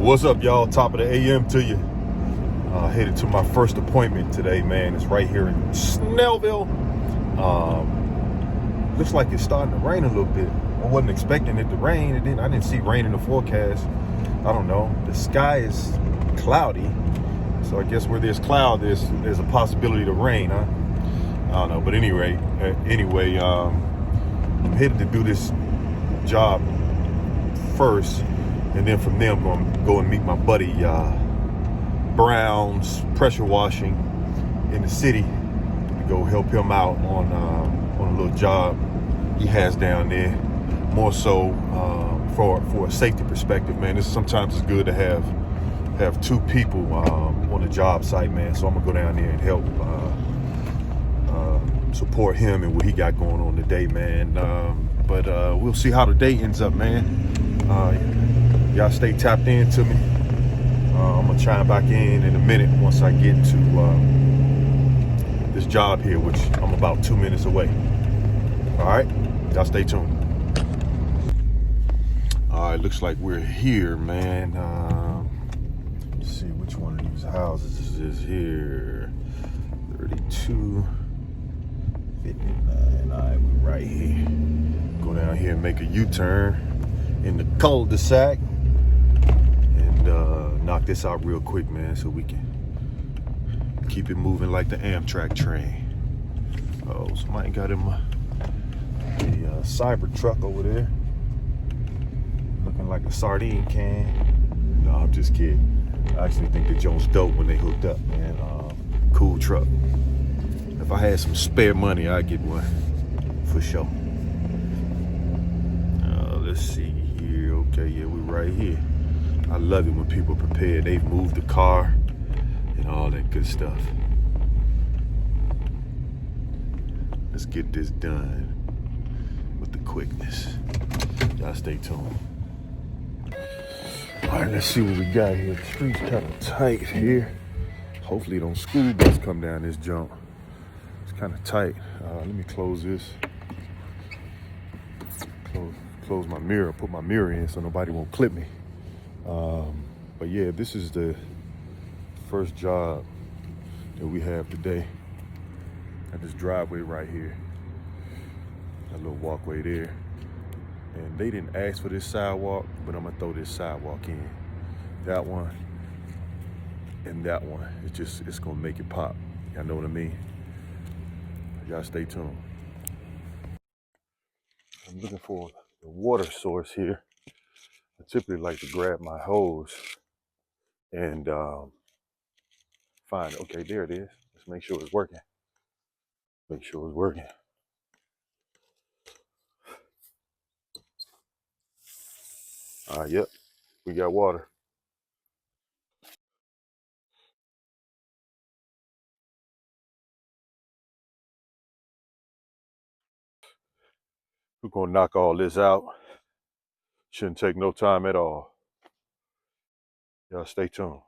What's up, y'all? Top of the AM to you. Headed to my first appointment today, man. It's right here in Snellville. Looks like it's starting to rain a little bit. I wasn't expecting it to rain. I didn't see rain in the forecast. I don't know. The sky is cloudy, so I guess where there's cloud, there's a possibility to rain, huh? I don't know. But anyway, I'm headed to do this job first, and then from there I'm going to go and meet my buddy Brown's pressure washing in the city to go help him out on a little job he has down there. More so for a safety perspective, man. Sometimes it's good to have two people on the job site, man. So I'm gonna go down there and help support him and what he got going on today, man. But we'll see how the day ends up, man. Y'all stay tapped in to me. I'm gonna chime back in a minute once I get to this job here, which I'm about 2 minutes away. All right, y'all stay tuned. All right, looks like we're here, man. Let's see which one of these houses is here. 3259. All right, we're right here. Go down here and make a U-turn in the cul-de-sac and knock this out real quick, man, so we can keep it moving like the Amtrak train. Oh, somebody got him a cyber truck over there, looking like a sardine can. No, I'm just kidding. I actually think the Jones dope when they hooked up, man. Cool truck. If I had some spare money, I'd get one for sure. Let's see here. Okay, yeah, we're right here. I love it when people prepare. They've moved the car and all that good stuff. Let's get this done with the quickness. Y'all stay tuned. All right, let's see what we got here. The street's kind of tight here. Hopefully don't school bus come down this jump. It's kind of tight. Let me close this. Close my mirror, put my mirror in so nobody won't clip me. But yeah, this is the first job that we have today. At this driveway right here. That little walkway there. And they didn't ask for this sidewalk, but I'm gonna throw this sidewalk in. That one and that one. It's gonna make it pop. Y'all know what I mean? Y'all stay tuned. I'm looking for the water source here. I typically like to grab my hose and find it. Okay, there it is. Let's make sure it's working. Make sure it's working. Yep, we got water. We're gonna knock all this out. Shouldn't take no time at all. Y'all stay tuned.